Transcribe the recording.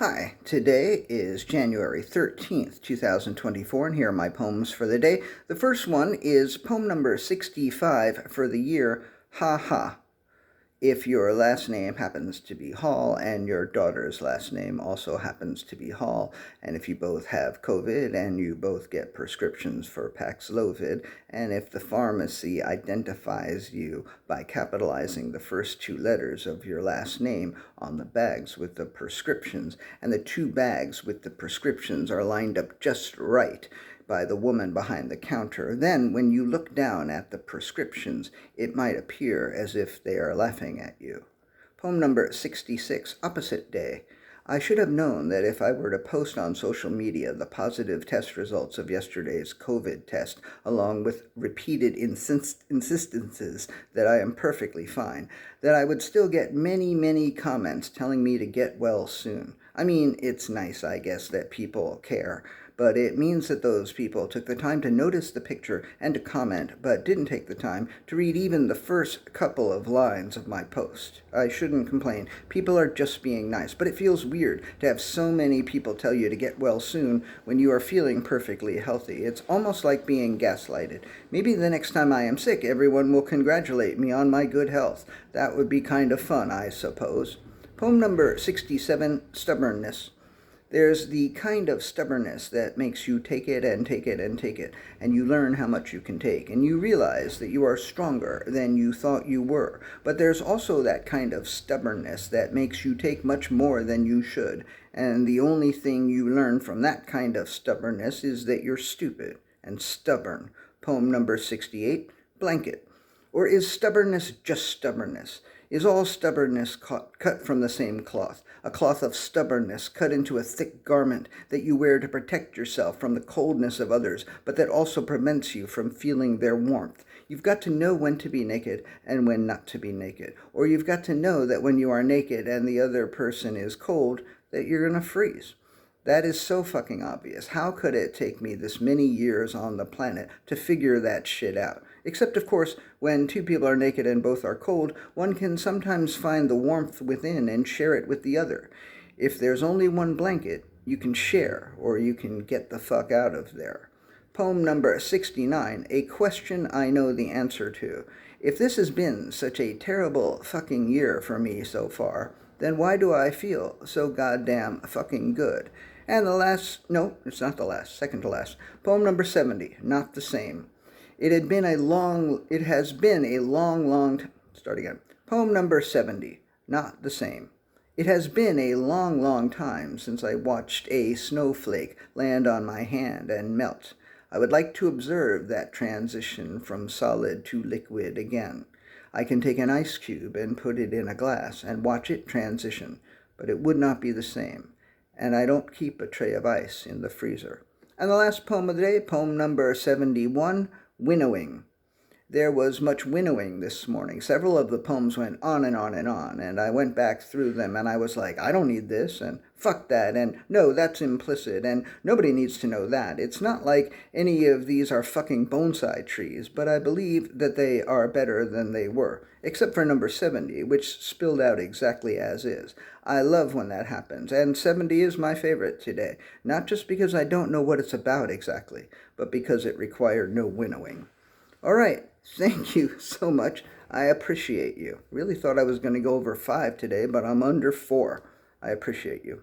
Hi, today is January 13th, 2024, and here are my poems for the day. The first one is poem number 65 for the year, Ha Ha. If your last name happens to be Hall and your daughter's last name also happens to be Hall, and if you both have COVID and you both get prescriptions for Paxlovid, and if the pharmacy identifies you by capitalizing the first two letters of your last name on the bags with the prescriptions, and the two bags with the prescriptions are lined up just right by the woman behind the counter, then when you look down at the prescriptions, it might appear as if they are laughing at you. Poem number 66, Opposite Day. I should have known that if I were to post on social media the positive test results of yesterday's COVID test, along with repeated insistences that I am perfectly fine, that I would still get many comments telling me to get well soon. I mean, it's nice, I guess, that people care, but it means that those people took the time to notice the picture and to comment, but didn't take the time to read even the first couple of lines of my post. I shouldn't complain. People are just being nice, but it feels weird to have so many people tell you to get well soon when you are feeling perfectly healthy. It's almost like being gaslighted. Maybe the next time I am sick, everyone will congratulate me on my good health. That would be kind of fun, I suppose. Poem number 67, Stubbornness. There's the kind of stubbornness that makes you take it and take it and take it, and you learn how much you can take, and you realize that you are stronger than you thought you were. But there's also that kind of stubbornness that makes you take much more than you should, and the only thing you learn from that kind of stubbornness is that you're stupid and stubborn. Poem number 68, Blanket. Or is stubbornness just stubbornness? Is all stubbornness cut from the same cloth, a cloth of stubbornness cut into a thick garment that you wear to protect yourself from the coldness of others, but that also prevents you from feeling their warmth? You've got to know when to be naked and when not to be naked, or you've got to know that when you are naked and the other person is cold, that you're going to freeze. That is so fucking obvious. How could it take me this many years on the planet to figure that shit out? Except, of course, when two people are naked and both are cold, one can sometimes find the warmth within and share it with the other. If there's only one blanket, you can share, or you can get the fuck out of there. Poem number 69, A Question I Know the Answer To. If this has been such a terrible fucking year for me so far, then why do I feel so goddamn fucking good? And the last, no, it's not the last, second to last, poem number 70, Not the Same. It has been a long, start again. Poem number 70, Not the Same. It has been a long time since I watched a snowflake land on my hand and melt. I would like to observe that transition from solid to liquid again. I can take an ice cube and put it in a glass and watch it transition, but it would not be the same. And I don't keep a tray of ice in the freezer. And the last poem of the day, poem number 71, Winnowing. There was much winnowing this morning. Several of the poems went on, and I went back through them, and I was like, I don't need this, and fuck that, and no, that's implicit, and nobody needs to know that. It's not like any of these are fucking bonsai trees, but I believe that they are better than they were, except for number 70, which spilled out exactly as is. I love when that happens, and 70 is my favorite today, not just because I don't know what it's about exactly, but because it required no winnowing. All right, thank you so much. I appreciate you. Really thought I was going to go over 5 today, but I'm under 4. I appreciate you.